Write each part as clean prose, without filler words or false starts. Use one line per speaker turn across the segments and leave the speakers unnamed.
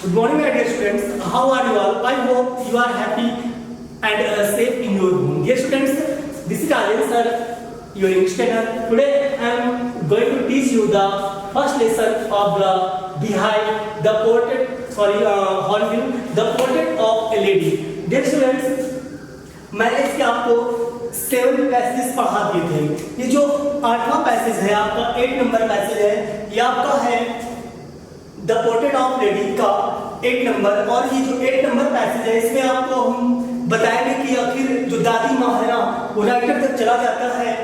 Good morning, my dear students. How are you all? I hope you are happy and safe in your home. Dear students, this is Aryan sir, your English trainer. Today I am going to teach you the first lesson of the behind the portrait. The portrait of a lady. Dear students, मैंने इसके आपको 7 passage पढ़ा दिए थे। ये जो 8वां passage है आपका 8 नंबर पैसेज है, ये आपका है द पोर्ट्रेट ऑफ लेडी का 8 नंबर। और ये जो 8 नंबर पैसेज है इसमें आपको हम बताएंगे कि आखिर जो दादी माँ है ना, वो राइटर तक चला जाता है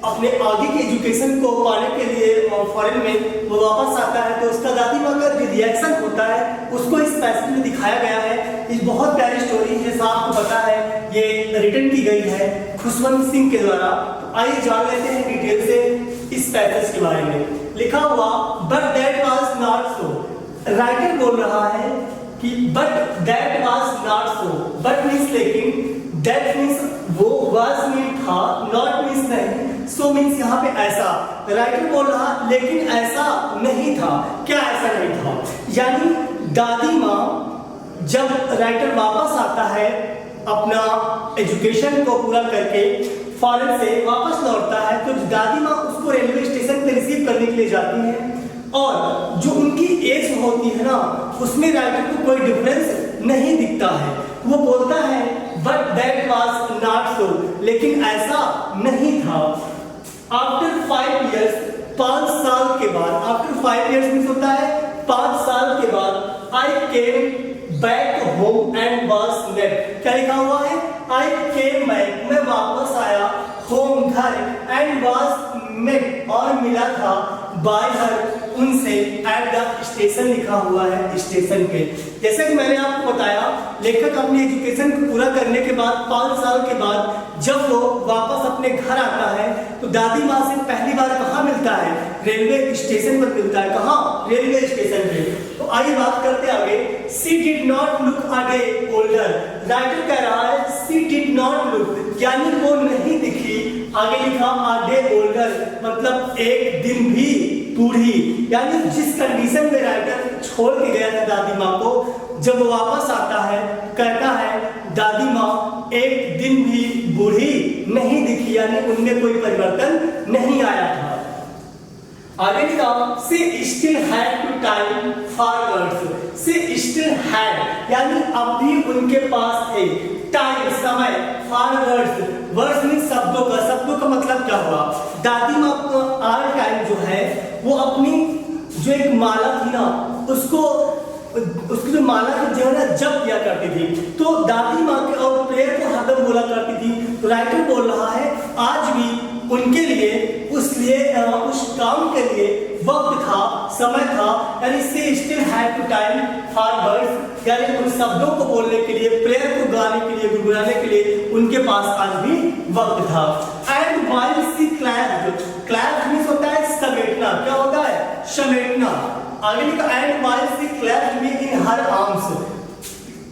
अपने आगे की एजुकेशन को पाने के लिए फॉरेन में, वो वापस आता है तो उसका दादी माँ का जो रिएक्शन होता है उसको इस पैसेज में दिखाया गया है। ये बहुत प्यारी स्टोरी है, जैसा आपको पता है ये रिटन की गई है खुशवंत सिंह के द्वारा। तो आइए जान लेते हैं डिटेल से इस पैसेज के बारे में। लिखा हुआ but that was not so. Writer बोल रहा है कि but that was not so. But means लेकिन, दैट मीन्स वो, वाज मीन था, नॉट मीन्स नहीं, सो मीन्स यहाँ पे ऐसा। राइटर बोल रहा लेकिन ऐसा नहीं था। क्या ऐसा नहीं था? यानी दादी माँ जब राइटर वापस आता है अपना एजुकेशन को पूरा करके फॉरेन से वापस लौटता है तो दादी माँ उसको रेलवे स्टेशन पे रिसीव करने के लिए जाती है। और जो उनकी एज होती है ना, उसमें राइटर को कोई डिफरेंस नहीं दिखता है। वो बोलता है but that was not so, लेकिन ऐसा नहीं था। आफ्टर 5 इयर्स, 5 साल के बाद, आफ्टर 5 इयर्स मीन्स होता है 5 साल के बाद, I came back home and was met. क्या लिखा हुआ है? आई केम बैक, मैं वापस आया, होम घर, एंड वाज मेट और मिला था, बाय हर उनसे, एट द स्टेशन लिखा हुआ है स्टेशन पे। जैसे कि मैंने आपको बताया, लेखक अपनी एजुकेशन को पूरा करने के बाद 5 साल के बाद जब वो वापस अपने घर आता है तो दादी माँ से पहली बार कहाँ मिलता है? रेलवे स्टेशन पर मिलता है। कहाँ? रेलवे स्टेशन पे। तो आइए बात करते आगे। She did not look a day older. Writer कह रहा है सी डिड नॉट लुक, यानी वो नहीं दिखी, आगे लिखा अ डे ओल्डर, मतलब एक दिन भी बूढ़ी। यानी जिस कंडीशन में राइटर छोड़ के गया था दादी माँ को, जब वो वापस आता है कहता है दादी माँ एक दिन भी बूढ़ी नहीं दिखी, यानी उनमें कोई परिवर्तन नहीं आया था। आगे लिखा she still had to time for words. She still had यानी अब भी उनके पास थे टाइम, समय, फॉर वर्ड्स। वर्ड्स मीन शब्दों का। शब्दों का मतलब क्या हुआ? दादी माँ को आल टाइम जो है वो अपनी जो एक माला थी ना, उसकी जो माला की जो है ना जप किया करती थी, तो दादी माँ के और प्रेयर को हरदम बोला करती थी। तो राइटर बोल रहा है आज भी उनके लिए उस काम के लिए वक्त था, समय था, यानी से still had to time for words, यानी उन शब्दों को बोलने के लिए, प्रेयर को गाने के लिए, गुनगुनाने के लिए उनके पास आज भी वक्त था। And while she clapped, clapped means होता है समेटना। क्या होता है? समेटना। आगे लिखा and while she clapped me in her arms,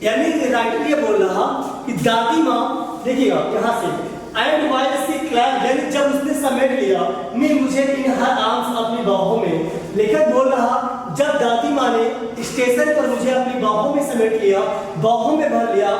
यानी राइटर ये बोल रहा कि दादी माँ, देखिएगा यहाँ से, एंड व्हाइल शी क्लैप्ड, यानी जब उसने समेट लिया मैं मुझे इन हर आर्म्स, अपनी बाहों में। लेखक बोल रहा जब दादी माँ ने स्टेशन पर मुझे अपनी बाहों में समेट लिया, बाहों में भर लिया,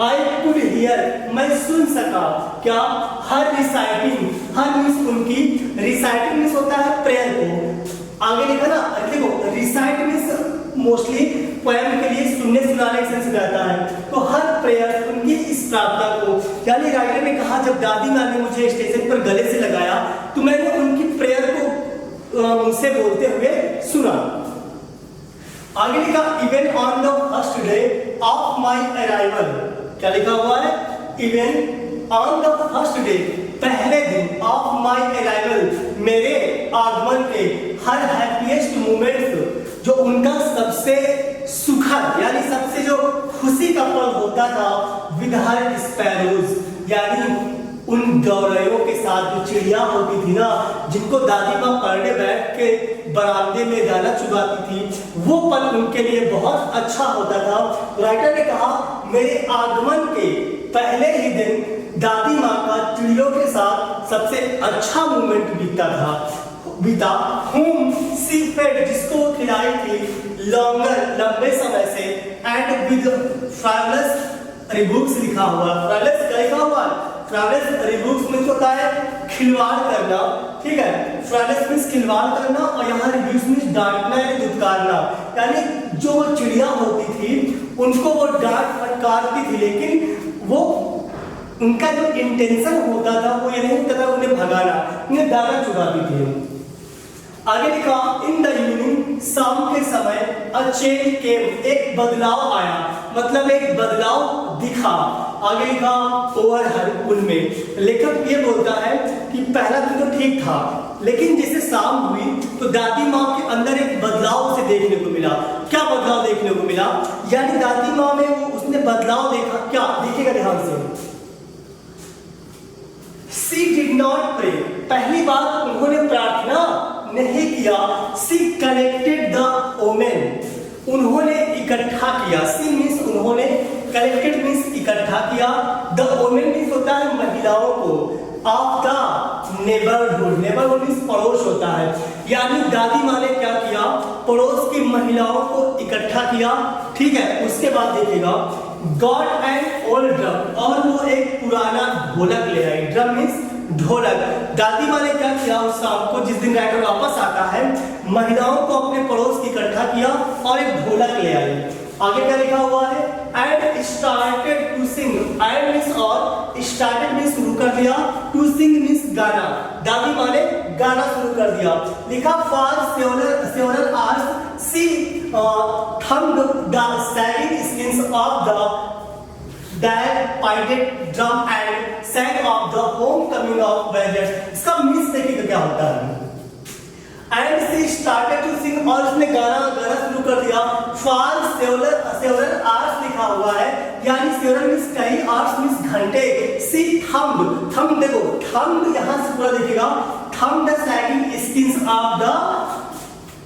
आई कुड हियर, मैं सुन सका। क्या? हर रिसाइटिंग, हर मीन्स उनकी, रिसाइटिंग मीन्स होता है प्रेयर को। आगे लिखा ना, देखो रिसाइट मीन्स मोस्टली पोएम के लिए सुनने सुनाने के सेंस में आता है। तो हर प्रेयर उनकी इस प्रार्थना को, यानी राइटर ने कहा जब दादी माँ ने मुझे स्टेशन पर गले से लगाया तो मैंने उनकी प्रेयर को मुझसे बोलते हुए सुना। आगे लिखा even on the first day of my arrival. क्या लिखा हुआ है? Even on the first day, पहले दिन, ऑफ माई अराइवल, मेरे आगमन के, हर हैप्पीएस्ट मोमेंट्स, जो उनका सबसे सुखद यानी सबसे जो खुशी का पल होता था, विद हर स्पैरोज, यानी उन गौरवों के साथ, जो चिड़िया होती थी ना, जिनको दादी माँ पर डे बैठ के बरामदे में दाना चुगाती थी, वो पल उनके लिए बहुत अच्छा होता था। राइटर ने कहा मेरे आगमन के पहले ही दिन दादी माँ का चिड़ियों के साथ सबसे अच्छा मोमेंट बीता था। विद whom she fed, जिसको वो खिलाई थी longer, लंबे समय से, and with fabulous rebukes लिखा हुआ। fabulous क्या लिखा हुआ? fabulous rebukes मीन्स होता है खिलवाड़ करना, ठीक है। fabulous मीन्स खिलवाड़ करना, और यहाँ rebukes मीन्स डांटना या दुत्कारना, यानी जो वो चिड़िया होती थी उनको वो डांट फटकारती थी, लेकिन वो उनका जो इंटेंशन होता था वो ये नहीं होता था उन्हें भगाना, उन्हें दाना चुराती थी। आगे लिखा इन द इवनिंग, शाम के समय, अ चेंज केम, एक बदलाव आया, मतलब एक बदलाव दिखा। आगे लिखा ओवर हर, उनमें। लेखक ये बोलता है कि पहला दिन तो ठीक था, लेकिन जैसे शाम हुई तो दादी माँ के अंदर एक बदलाव उसे देखने को मिला। क्या बदलाव देखने को मिला? यानी दादी माँ में उसने बदलाव देखा। क्या देखिएगा ध्यान से। She did not pray, पहली बात उन्होंने प्रार्थना नहीं किया। She collected the women, उन्होंने इकट्ठा किया। She means उन्होंने, collected means इकट्ठा किया, the women means होता है महिलाओं को, of the neighborhood, neighborhood means पड़ोस होता है, यानी दादी माँ ने क्या किया? पड़ोस की महिलाओं को इकट्ठा किया, ठीक है। उसके बाद देखिएगा गॉट एन ओल्ड ड्रम, और वो एक पुराना ढोलक ले आई। ड्रम मीन्स ढोलक। दादी माँ ने क्या किया उस शाम को, जिस दिन राइटर वापस आता है, महिलाओं को अपने पड़ोस की इकट्ठा किया और एक ढोलक ले आई। आगे क्या लिखा हुआ है? And started to sing, and means और, स्टार्टेड मीन्स शुरू कर दिया, टू सिंग मीन्स गाना। दादी माँ ने गाना शुरू कर दिया। लिखा for several hours she thumped the sagging skins of the that piped drum and sang of the homecoming of warriors। इसका मीन्स देखिए क्या होता है। And she started to sing, और उसने गाना शुरू कर दिया। For several hours लिखा हुआ है, यानी several means कई, hours means घंटे। She thumped देखो, thumped यहाँ से पूरा देखिएगा, thumped the sagging skins of the,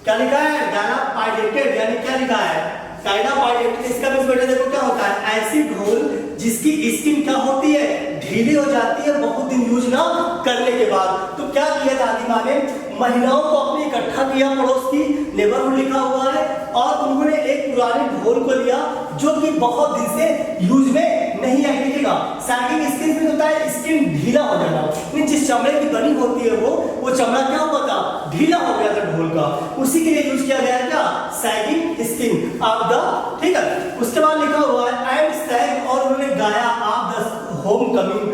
क्या लिखा है? गाना पाइलेटेड, यानी क्या लिखा है? गाना पाइलेटेड। इसका मींस बेटा देखो क्या होता है? ऐसी ढोल जिसकी स्किन क्या होती है? ढीली हो जाती है बहुत दिन यूज ना करने के बाद। तो क्या किया दादी माँ ने? महिलाओं को अपने इकट्ठा किया, पड़ोस की, नेबरहुड लिखा हुआ है, और उन्होंने एक पुराने ढोल को लिया जो कि बहुत दिन से यूज में नहीं आई। देखिएगा सैगिंग स्किन में होता है स्किन ढीला हो जाना, जिस चमड़े की बनी होती है वो चमड़ा क्या हुआ था? ढीला हो गया था ढोल का, उसी के लिए यूज किया गया है क्या? सैगिंग स्किन ऑफ द, ठीक है। उसके बाद लिखा हुआ है एंड सैग, और उन्होंने गाया of the home coming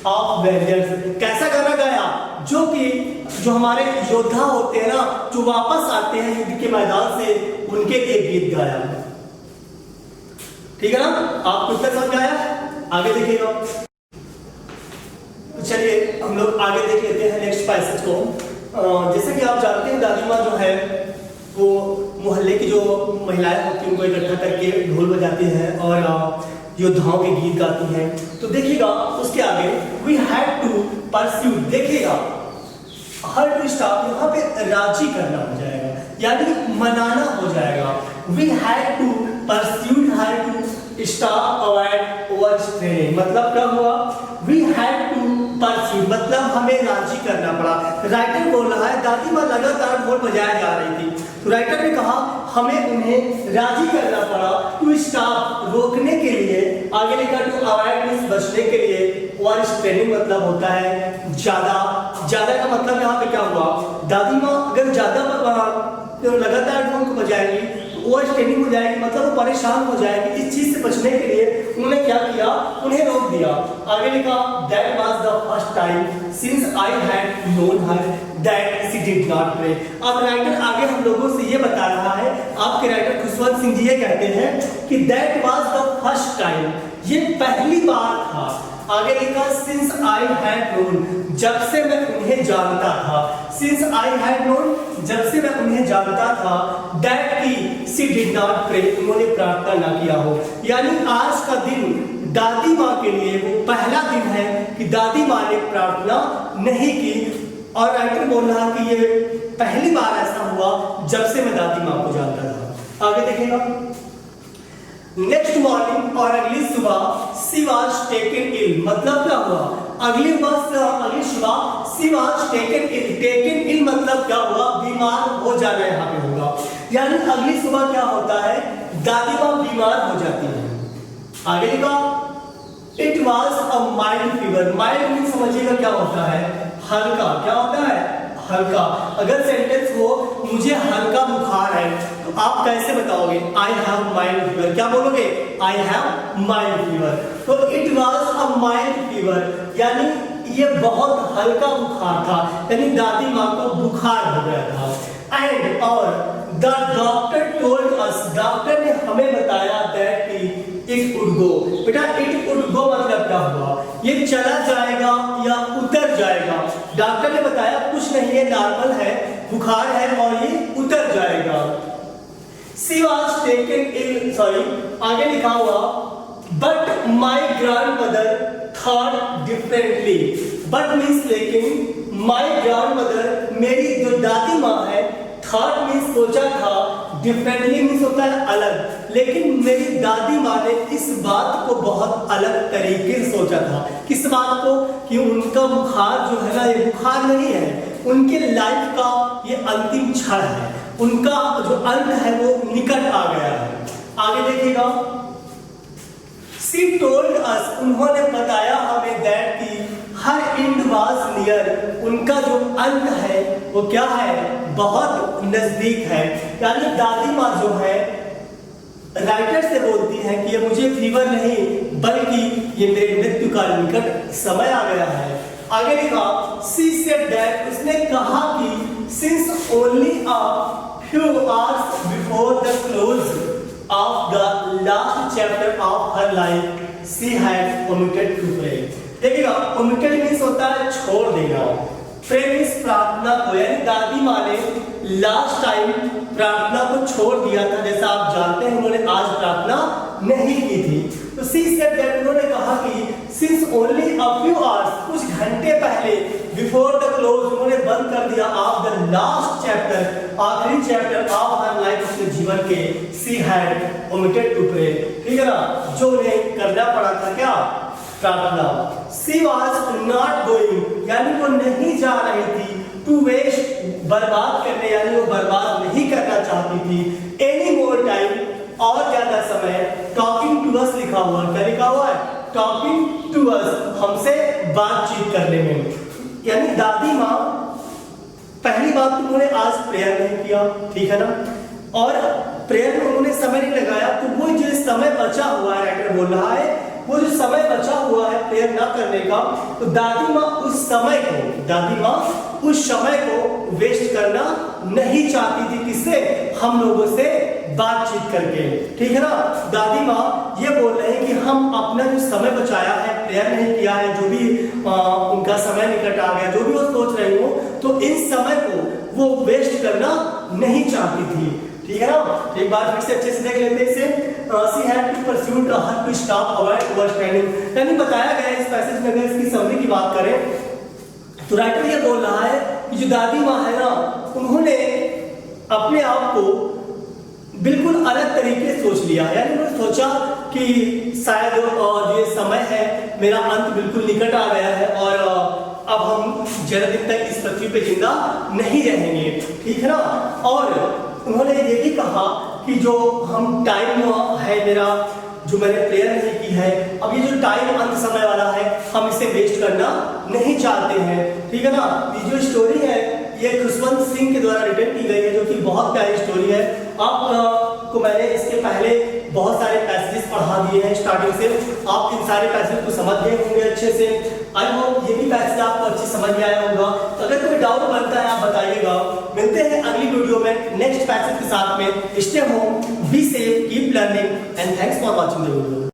of warriors. कैसा गाना गाया? जो हमारे योद्धा होते हैं ना, जो वापस आते हैं युद्ध के मैदान से, उनके लिए गीत गाया। ठीक है ना? आपको कितना समझ आया? आगे देखिएगा। चलिए हम लोग आगे देख लेते हैं नेक्स्ट पैसेज को। जैसे कि आप जानते हैं दादी माँ जो है वो मोहल्ले की जो महिलाएं होती हैं उनको इकट्ठा करके ढोल बजाती हैं और योद्धाओं के गीत गाती हैं। तो देखिएगा उसके आगे वी हैड टू परस्यू, देखिएगा हर टू स्टॉप, यहाँ पे राजी करना हो जाएगा, यानी मनाना हो जाएगा। We had to pursue, her to stop avoid over straining, मतलब क्या हुआ? वी हैड टू परस्यू मतलब हमें राजी करना पड़ा। राइटर बोल रहा है दादी माँ लगातार ढोल बजाए जा रही थी, तो राइटर ने कहा हमें उन्हें राजी करना पड़ा टू स्टॉप, रोकने के लिए। आगे लिखा टू अवॉइड मींस बचने के लिए, और स्ट्रेनिंग मतलब होता है ज्यादा। ज्यादा का मतलब यहाँ पे क्या हुआ? दादी माँ अगर ज्यादा लगातार ढोल को बजाएंगी ओवर स्ट्रेनिंग हो जाएगी, मतलब वो परेशान हो जाएगी। इस चीज से बचने के लिए उन्होंने क्या किया? उन्हें रोक दिया। आगे लिखा that was the first time since I had known her that she did not pray. अब राइटर आगे हम लोगों से ये बता रहा है, आपके राइटर खुशवंत सिंह जी ये कहते हैं कि that was the first time, ये पहली बार था। आगे लिखा सिंस आई हैड नोन, जब से मैं उन्हें जानता था। सिंस आई हैड नोन, जब से मैं उन्हें जानता था। दैट की शी डिड नॉट प्रे, उन्होंने प्रार्थना ना किया हो। यानी आज का दिन दादी माँ के लिए वो पहला दिन है कि दादी माँ ने प्रार्थना नहीं की। और राइटर बोल रहा कि ये पहली बार ऐसा हुआ जब से मैं दादी माँ को जानता था। आगे देखिएगा नेक्स्ट मॉर्निंग और अगली सुबह शी वाज टेकन इल, मतलब क्या हुआ? हुआ? अगली सुबह शी वाज टेकन इन मतलब क्या हुआ? बीमार हो जाना यहाँ पे होगा। यानी अगली सुबह क्या होता है? दादी माँ बीमार हो जाती है। आगे लिखा it was a mild fever. Mild mean समझिएगा क्या होता है? हल्का। क्या होता है? हल्का। अगर सेंटेंस हो मुझे हल्का बुखार है तो आप कैसे बताओगे? I have mild fever. क्या बोलोगे? I have mild fever. तो it was a mild fever यानी ये बहुत हल्का बुखार था, यानी दादी माँ को बुखार हो गया था। एंड और the doctor told us, doctor ने हमें बताया दैट इट वुड गो। बेटा इट वुड गो मतलब क्या हुआ? ये चला जाएगा या उतर जाएगा। डॉक्टर ने बताया कुछ नहीं, ये नॉर्मल है, बुखार है और ये उतर जाएगा। She was taken ill, sorry आगे लिखा हुआ but my grandmother thought differently. But means लेकिन, माई ग्रैंडमदर मेरी जो दादी माँ है, थॉट मीन्स सोचा था, डिफरेंटली मीन्स होता है अलग, लेकिन मेरी दादी माँ ने इस बात को बहुत अलग तरीके से सोचा था। किस बात को? कि उनका बुखार जो है ना, ये बुखार नहीं है, उनके लाइफ का ये अंतिम क्षण है, उनका जो अंत है वो निकट आ गया है। आगे देखिएगा She told us, उन्होंने बताया हमें दैट कि हर एंड वाज नियर, उनका जो अंत है वो क्या है? बहुत नजदीक है। यानी दादी माँ जो है राइटर से बोलती है कि ये मुझे फीवर नहीं बल्कि ये मेरे मृत्यु का निकट समय आ गया है। आगे लिखा She said that, उसने कहा कि since only a few hours before the close of the last chapter of her life she had omitted to pray। देखिएगा omitted means होता है छोड़ देना, pray means प्रार्थना को, यानी दादी माँ ने लास्ट टाइम प्रार्थना को छोड़ दिया था। जैसा आप जानते हैं उन्होंने आज प्रार्थना नहीं की थी। तो she said that, उन्होंने कहा कि since only a few hours, कुछ घंटे पहले, before the close, उन्होंने बंद कर दिया of the last chapter, आखिरी चैप्टर of her life, अपने जीवन के, she had omitted to pray। ठीक है ना, जो उन्हें करना पड़ा था क्या? प्रार्थना। She was not going, यानी वो नहीं जा रही थी, to waste, बर्बाद करने, यानी वो बर्बाद नहीं करना चाहती थी, any more time, और ज्यादा समय, टॉकिंग टू अस लिखा हुआ, क्या लिखा हुआ है? टॉकिंग टू अस, हमसे बातचीत करने में। यानी दादी माँ पहली बात तो उन्होंने आज प्रेयर नहीं किया, ठीक है ना, और प्रेयर में उन्होंने समय नहीं लगाया, तो वो जो समय बचा हुआ है, राइटर बोल रहा है, वो जो समय बचा हुआ है प्रेयर ना करने का, तो दादी माँ उस समय को वेस्ट करना नहीं चाहती थी। किससे? हम लोगों से बातचीत करके। ठीक है ना, दादी माँ ये बोल रहे हैं कि हम अपना जो समय बचाया है, प्रेयर नहीं किया है, जो भी उनका समय निकट आ गया, जो भी वो सोच रही हो, तो इस समय को वो वेस्ट करना नहीं चाहती थी। ठीक है ना, एक बार फिर से अच्छे से देख लेते हैं इसे। She had to pursue her to stop avoid overspending, यानी बताया गया है इस पैसेज में। अगर इसकी समरी की बात करें तो राइटर ये बोल रहा है कि जो दादी माँ है ना, उन्होंने अपने आप को बिल्कुल अलग तरीके से सोच लिया, यानी उन्होंने सोचा कि शायद ये समय है, मेरा अंत बिल्कुल निकट आ गया है और अब हम ज्यादा दिन तक इस पृथ्वी पे जिंदा नहीं रहेंगे। ठीक है ना, और उन्होंने ये भी कहा कि जो हम टाइम है मेरा, जो मैंने प्रेयर नहीं की है, अब ये जो टाइम अंत समय वाला है, हम इसे वेस्ट करना नहीं चाहते हैं। ठीक है ना, ये जो स्टोरी है ये खुशवंत सिंह के द्वारा रिटन की गई है, जो कि बहुत प्यारी स्टोरी है। आपको मैंने इसके पहले बहुत सारे पैसेज पढ़ा दिए हैं स्टार्टिंग से, आप इन सारे पैसेज को समझ गए होंगे अच्छे से। आई होप ये भी पैसेज आपको अच्छे समझ में आया होगा। तो अगर कोई डाउट बनता है आप बताइएगा। मिलते हैं अगली वीडियो में नेक्स्ट पैसेज के साथ में। Stay home, be safe, keep learning and thanks for watching the video.